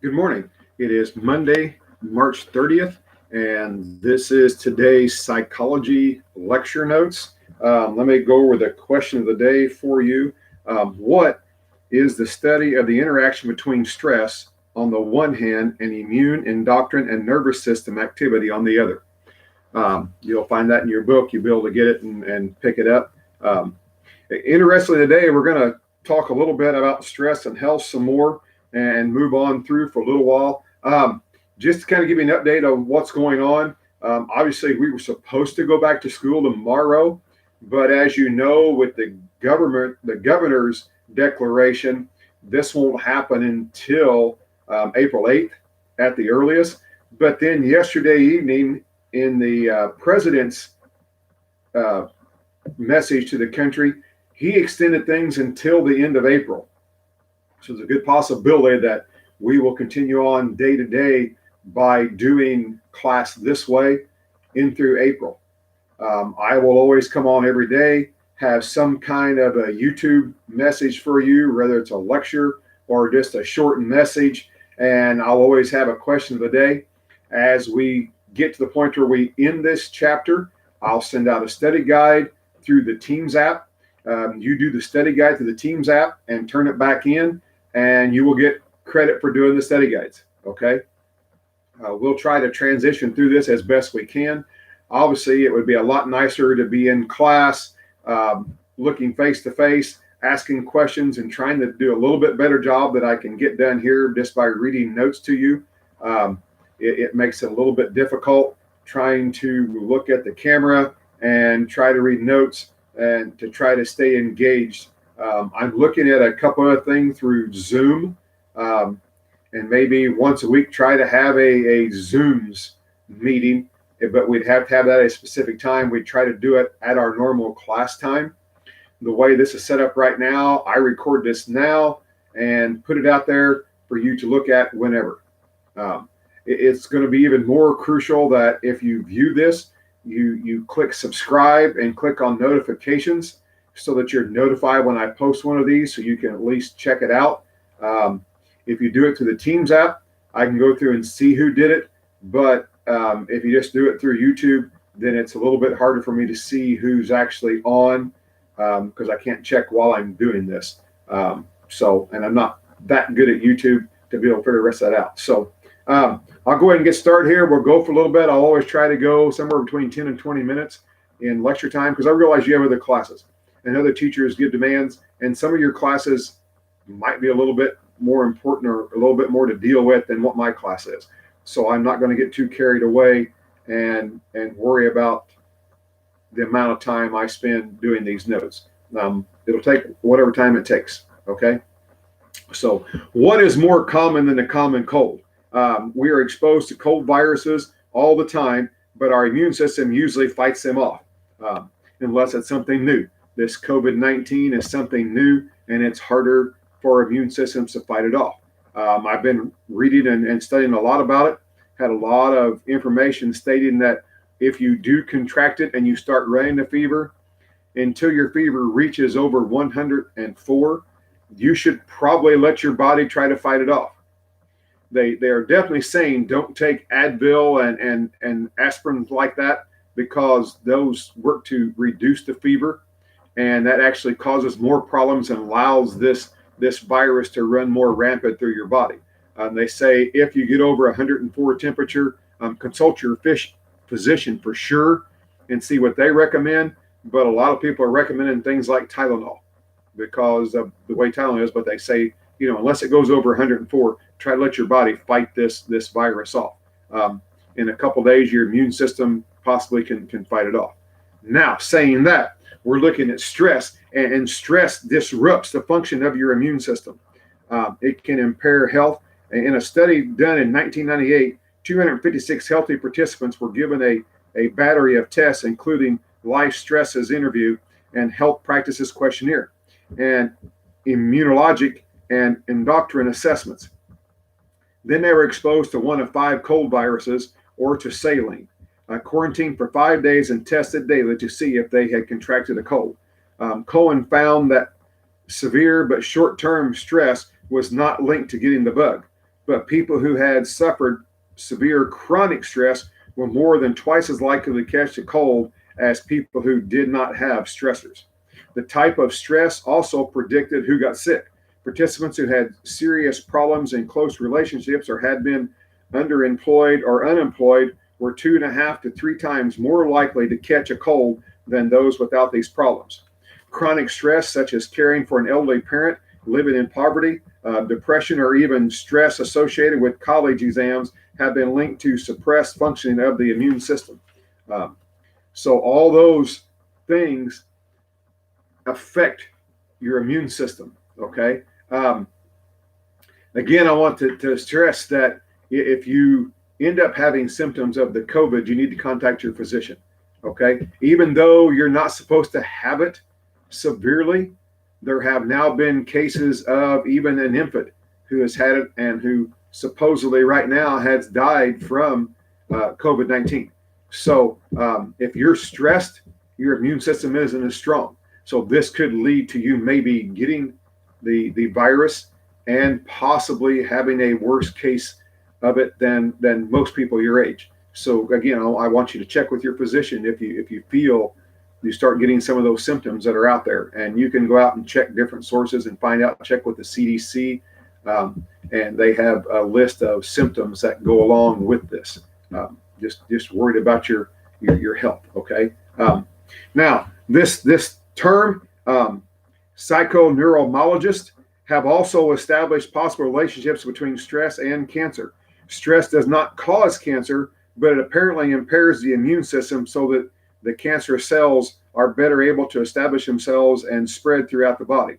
Good morning. It is Monday, March 30th, and this is today's psychology lecture notes. Let me go over the question of the day for you. What is the study of the interaction between stress on the one hand and immune, endocrine, and nervous system activity on the other? You'll find that in your book. You'll be able to get it and pick it up. Um, Interestingly, today we're going to talk a little bit about stress and health some more and move on through for a little while. Just to kind of give you an update on what's going on. Obviously, we were supposed to go back to school tomorrow, but as you know, with the governor's declaration, this won't happen until April 8th at the earliest. But then yesterday evening, in the president's uh, message to the country, he extended things until the end of April. So there's a good possibility that we will continue on day to day by doing class this way in through April. I will always come on every day, have some kind of a YouTube message for you, whether it's a lecture or just a shortened message. And I'll always have a question of the day. As we get to the point where we end this chapter, I'll send out a study guide through the Teams app. You do the study guide through the Teams app and turn it back in, and you will get credit for doing the study guides. Okay. We'll try to transition through this as best we can. Obviously, it would be a lot nicer to be in class, looking face to face, asking questions, and trying to do a little bit better job that I can get done here just by reading notes to you. It makes it a little bit difficult trying to look at the camera and try to read notes and to try to stay engaged. I'm looking at a couple of things through Zoom, and maybe once a week try to have a Zooms meeting, but we'd have to have that at a specific time. We'd try to do it at our normal class time. The way this is set up right now, I record this now and put it out there for you to look at whenever. It's going to be even more crucial that if you view this, you click subscribe and click on notifications so that you're notified when I post one of these, so you can at least check it out. If you do it through the Teams app, I can go through and see who did it. But if you just do it through YouTube, then it's a little bit harder for me to see who's actually on, because I can't check while I'm doing this. And I'm not that good at YouTube to be able to figure the rest of that out. So I'll go ahead and get started here. We'll go for a little bit. I'll always try to go somewhere between 10 and 20 minutes in lecture time, because I realize you have other classes and other teachers give demands, and some of your classes might be a little bit more important or a little bit more to deal with than what my class is. So I'm not going to get too carried away and worry about the amount of time I spend doing these notes. It'll take whatever time it takes. Okay. So what is more common than the common cold? We are exposed to cold viruses all the time, but our immune system usually fights them off, unless it's something new. This COVID-19 is something new, and it's harder for immune systems to fight it off. I've been reading and studying a lot about it, had a lot of information stating that if you do contract it and you start running the fever, until your fever reaches over 104, you should probably let your body try to fight it off. They are definitely saying don't take Advil and aspirin like that, because those work to reduce the fever, and that actually causes more problems and allows this virus to run more rampant through your body. They say if you get over 104 temperature, consult your physician for sure and see what they recommend. But a lot of people are recommending things like Tylenol because of the way Tylenol is. But they say, unless it goes over 104, try to let your body fight this virus off. In a couple of days, your immune system possibly can fight it off. Now, saying that, we're looking at stress, and stress disrupts the function of your immune system. It can impair health. In a study done in 1998, 256 healthy participants were given a battery of tests, including life stresses interview and health practices questionnaire, and immunologic and endocrine assessments. Then they were exposed to one of 5 cold viruses or to saline, quarantined for 5 days, and tested daily to see if they had contracted a cold. Cohen found that severe but short-term stress was not linked to getting the bug, but people who had suffered severe chronic stress were more than twice as likely to catch a cold as people who did not have stressors. The type of stress also predicted who got sick. Participants who had serious problems in close relationships or had been underemployed or unemployed were 2.5 to 3 times more likely to catch a cold than those without these problems. Chronic stress, such as caring for an elderly parent, living in poverty, depression, or even stress associated with college exams, have been linked to suppressed functioning of the immune system. Um, so, all those things affect your immune system. Okay. Again, I want to stress that if you end up having symptoms of the COVID, you need to contact your physician. Okay. Even though you're not supposed to have it severely, there have now been cases of even an infant who has had it and who supposedly right now has died from COVID-19. So if you're stressed, your immune system isn't as strong. So this could lead to you maybe getting the virus and possibly having a worse case of it than most people your age. So again, I want you to check with your physician if you feel you start getting some of those symptoms that are out there, and you can go out and check different sources and find out. Check with the CDC, and they have a list of symptoms that go along with this. Just worried about your health. Okay. Now this term, psychoneurologists have also established possible relationships between stress and cancer. Stress does not cause cancer, but it apparently impairs the immune system so that the cancerous cells are better able to establish themselves and spread throughout the body.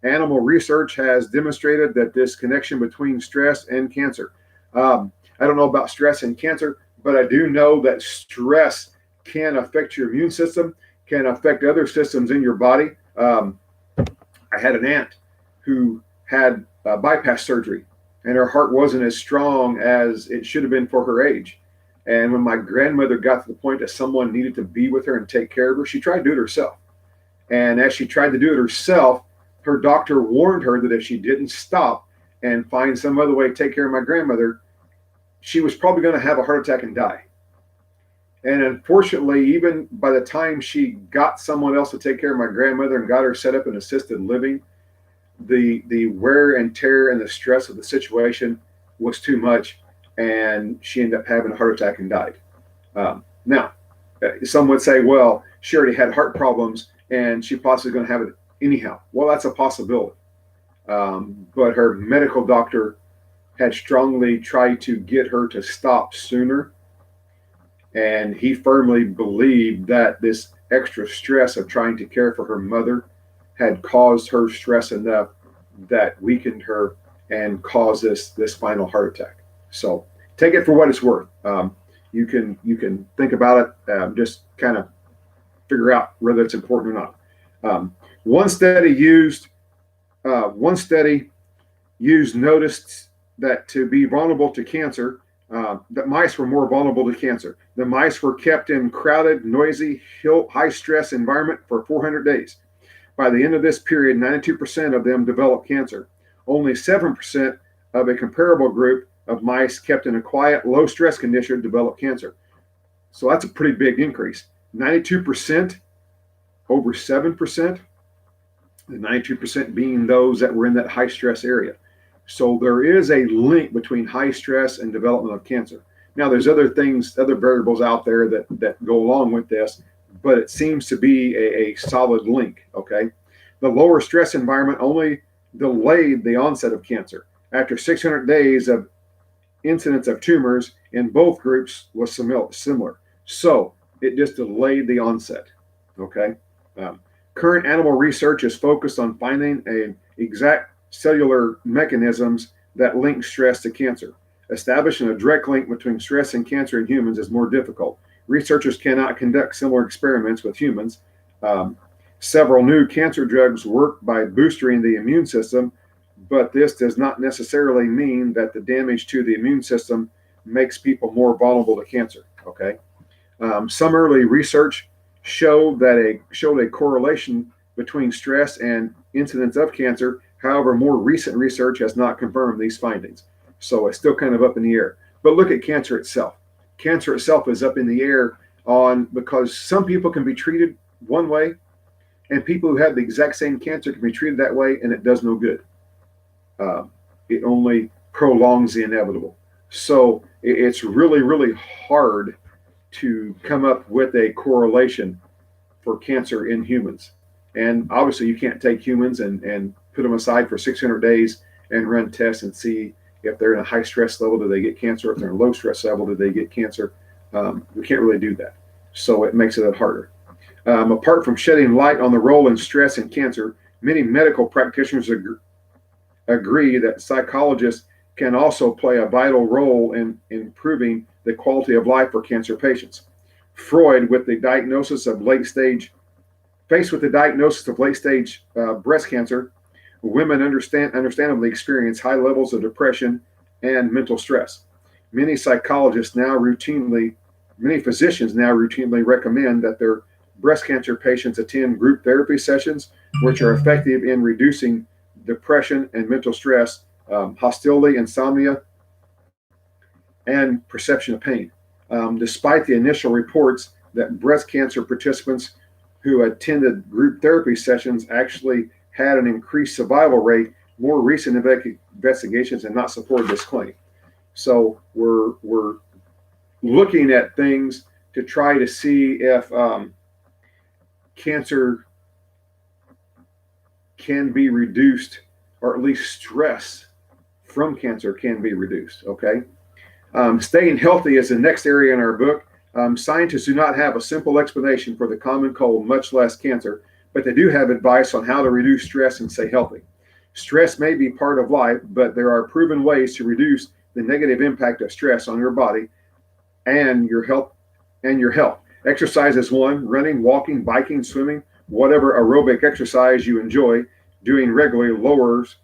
Animal research has demonstrated that this connection between stress and cancer. I don't know about stress and cancer, but I do know that stress can affect your immune system, can affect other systems in your body. I had an aunt who had bypass surgery, and her heart wasn't as strong as it should have been for her age. And when my grandmother got to the point that someone needed to be with her and take care of her, she tried to do it herself. And as she tried to do it herself, her doctor warned her that if she didn't stop and find some other way to take care of my grandmother, she was probably going to have a heart attack and die. And unfortunately, even by the time she got someone else to take care of my grandmother and got her set up in assisted living, the wear and tear and the stress of the situation was too much, and she ended up having a heart attack and died. Now, some would say, well, she already had heart problems and she possibly going to have it anyhow. Well, that's a possibility. But her medical doctor had strongly tried to get her to stop sooner. And he firmly believed that this extra stress of trying to care for her mother had caused her stress enough that weakened her and caused this final heart attack. So take it for what it's worth. You can think about it, just kind of figure out whether it's important or not. One study used noticed that to be vulnerable to cancer, that mice were more vulnerable to cancer. The mice were kept in crowded, noisy, high-stress environment for 400 days. By the end of this period, 92% of them developed cancer. Only 7% of a comparable group of mice kept in a quiet, low-stress condition developed cancer. So that's a pretty big increase. 92% over 7%, the 92% being those that were in that high-stress area. So there is a link between high stress and development of cancer. Now, there's other things, other variables out there that go along with this, but it seems to be a solid link, okay? The lower stress environment only delayed the onset of cancer. After 600 days of incidence of tumors in both groups was similar. So it just delayed the onset, okay? Current animal research is focused on finding an exact cellular mechanisms that link stress to cancer. Establishing a direct link between stress and cancer in humans is more difficult. Researchers cannot conduct similar experiments with humans. Several new cancer drugs work by boosting the immune system, but this does not necessarily mean that the damage to the immune system makes people more vulnerable to cancer. Okay. Some early research showed a correlation between stress and incidence of cancer. However, more recent research has not confirmed these findings. So it's still kind of up in the air. But look at cancer itself. Cancer itself is up in the air on because some people can be treated one way, and people who have the exact same cancer can be treated that way, and it does no good. Uh, it only prolongs the inevitable. So it's really, really hard to come up with a correlation for cancer in humans. And obviously, you can't take humans and put them aside for 600 days and run tests and see if they're in a high stress level, do they get cancer? If they're in a low stress level, do they get cancer? We can't really do that. So it makes it harder. Apart from shedding light on the role in stress and cancer, many medical practitioners agree that psychologists can also play a vital role in improving the quality of life for cancer patients. Freud, with the diagnosis of faced with the diagnosis of late stage breast cancer, women understandably experience high levels of depression and mental stress. Many physicians now routinely recommend that their breast cancer patients attend group therapy sessions, which are effective in reducing depression and mental stress, hostility, insomnia, and perception of pain. Despite the initial reports that breast cancer participants who attended group therapy sessions actually had an increased survival rate, more recent investigations have not supported this claim. So we're looking at things to try to see if cancer can be reduced, or at least stress from cancer can be reduced. Okay. Staying healthy is the next area in our book. Scientists do not have a simple explanation for the common cold, much less cancer, but they do have advice on how to reduce stress and stay healthy. Stress may be part of life, but there are proven ways to reduce the negative impact of stress on your body and your health. Exercise is one: running, walking, biking, swimming, whatever aerobic exercise you enjoy doing regularly lowers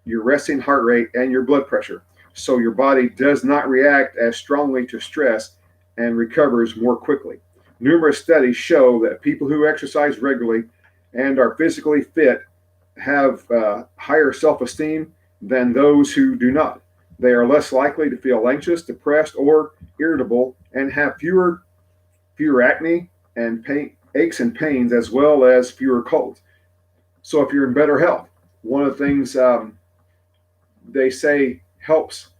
your resting heart rate and your blood pressure, so your body does not react as strongly to stress and recovers more quickly. Numerous studies show that people who exercise regularly and are physically fit have higher self-esteem than those who do not. They are less likely to feel anxious, depressed, or irritable, and have fewer acne and aches and pains, as well as fewer colds. So if you're in better health, one of the things they say helps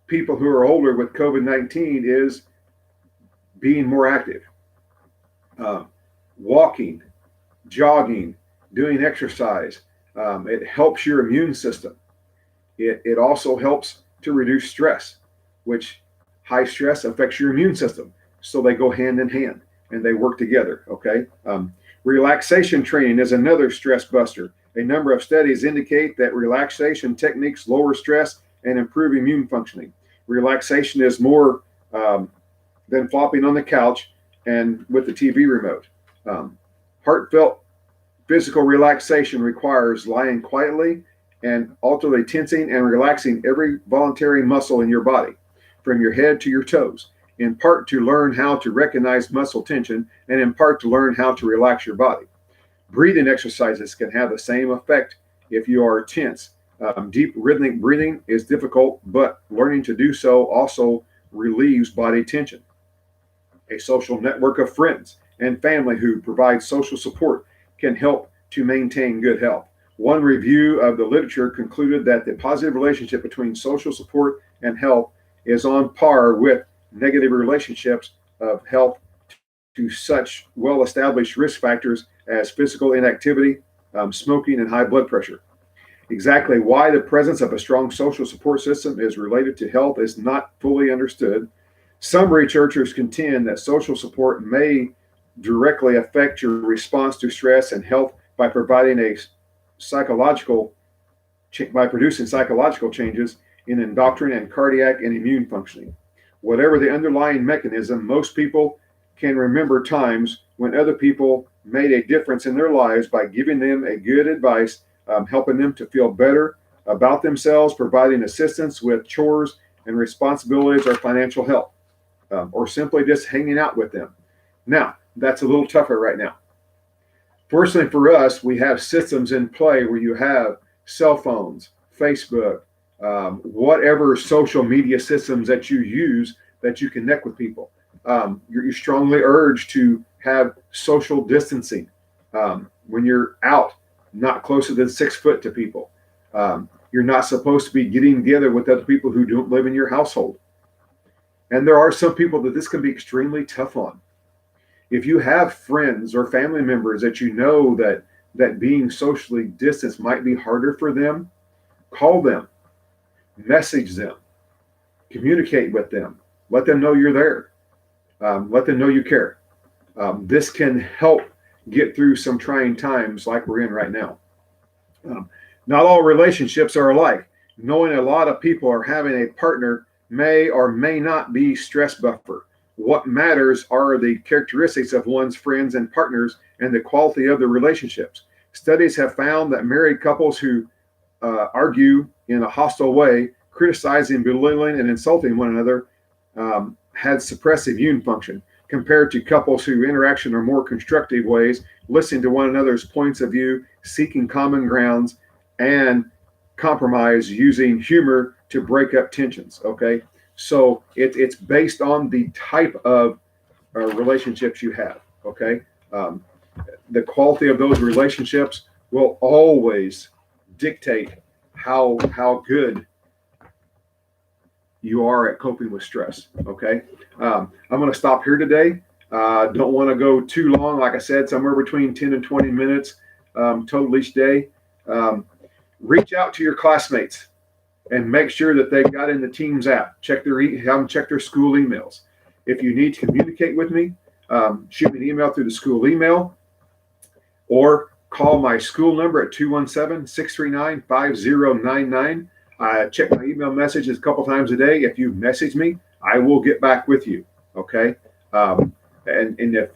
people who are older with COVID-19 is being more active, walking, jogging, doing exercise. It helps your immune system. It also helps to reduce stress, which high stress affects your immune system. So they go hand in hand and they work together. Okay. Relaxation training is another stress buster. A number of studies indicate that relaxation techniques lower stress and improve immune functioning. Relaxation is more than flopping on the couch and with the TV remote. Heartfelt physical relaxation requires lying quietly and alternately tensing and relaxing every voluntary muscle in your body, from your head to your toes, in part to learn how to recognize muscle tension, and in part to learn how to relax your body. Breathing exercises can have the same effect if you are tense. Deep rhythmic breathing is difficult, but learning to do so also relieves body tension. A social network of friends and family who provide social support can help to maintain good health. One review of the literature concluded that the positive relationship between social support and health is on par with negative relationships of health to such well-established risk factors as physical inactivity, smoking, and high blood pressure. Exactly why the presence of a strong social support system is related to health is not fully understood. Some researchers contend that social support may directly affect your response to stress and health by producing psychological changes in endocrine and cardiac and immune functioning. Whatever the underlying mechanism, most people can remember times when other people made a difference in their lives by giving them a good advice, helping them to feel better about themselves, providing assistance with chores and responsibilities or financial help, or simply just hanging out with them. Now, that's a little tougher right now. Fortunately for us, we have systems in play where you have cell phones, Facebook, whatever social media systems that you use that you connect with people. You're strongly urged to have social distancing when you're out, not closer than 6 foot to people. You're not supposed to be getting together with other people who don't live in your household. And there are some people that this can be extremely tough on. If you have friends or family members that you know that being socially distanced might be harder for them, call them, message them, communicate with them, let them know you're there, let them know you care. This can help get through some trying times like we're in right now. Not all relationships are alike. Knowing a lot of people are having a partner may or may not be stress buffer. What matters are the characteristics of one's friends and partners and the quality of the relationships. Studies have found that married couples who argue in a hostile way, criticizing, belittling, and insulting one another, had suppressive immune function compared to couples who interaction are more constructive ways, listening to one another's points of view, seeking common grounds, and compromise using humor to break up tensions. Okay, so it's based on the type of relationships you have. Okay, the quality of those relationships will always dictate how good you are at coping with stress. Okay, I'm going to stop here today. Don't want to go too long. Like I said, somewhere between 10 and 20 minutes total each day. Reach out to your classmates and make sure that they've got in the Teams app. Have them check their school emails. If you need to communicate with me, shoot me an email through the school email or call my school number at 217-639-5099. I check my email messages a couple times a day. If you message me, I will get back with you. Okay. And if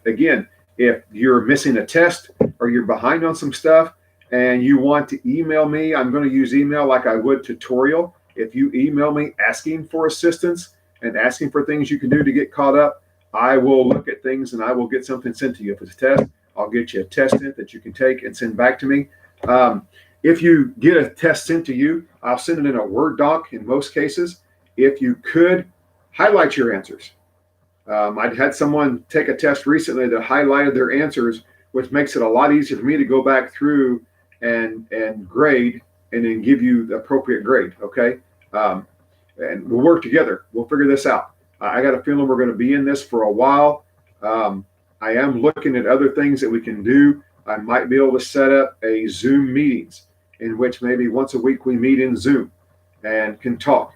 you're missing a test or you're behind on some stuff and you want to email me, I'm going to use email like I would tutorial. If you email me asking for assistance and asking for things you can do to get caught up, I will look at things and I will get something sent to you. If it's a test, I'll get you a test sent that you can take and send back to me. If you get a test sent to you, I'll send it in a Word doc in most cases. If you could, highlight your answers. I'd had someone take a test recently that highlighted their answers, which makes it a lot easier for me to go back through and grade and then give you the appropriate grade. Okay. And we'll work together. We'll figure this out. I got a feeling we're going to be in this for a while. I am looking at other things that we can do. I might be able to set up a Zoom meetings in which maybe once a week we meet in Zoom and can talk,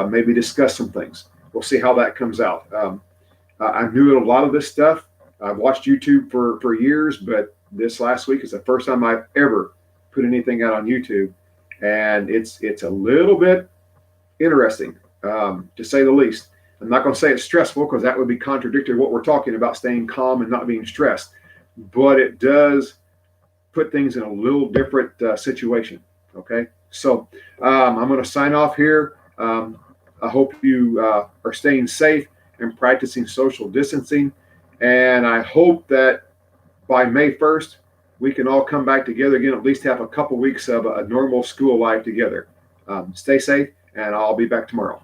maybe discuss some things. We'll see how that comes out. I'm new at a lot of this stuff. I've watched YouTube for years, but this last week is the first time I've ever put anything out on YouTube. And it's a little bit interesting, to say the least. I'm not going to say it's stressful because that would be contradictory to what we're talking about, staying calm and not being stressed. But it does put things in a little different situation. Okay, so I'm going to sign off here. I hope you are staying safe and practicing social distancing. And I hope that by May 1st, we can all come back together again, at least have a couple weeks of a normal school life together. Stay safe, and I'll be back tomorrow.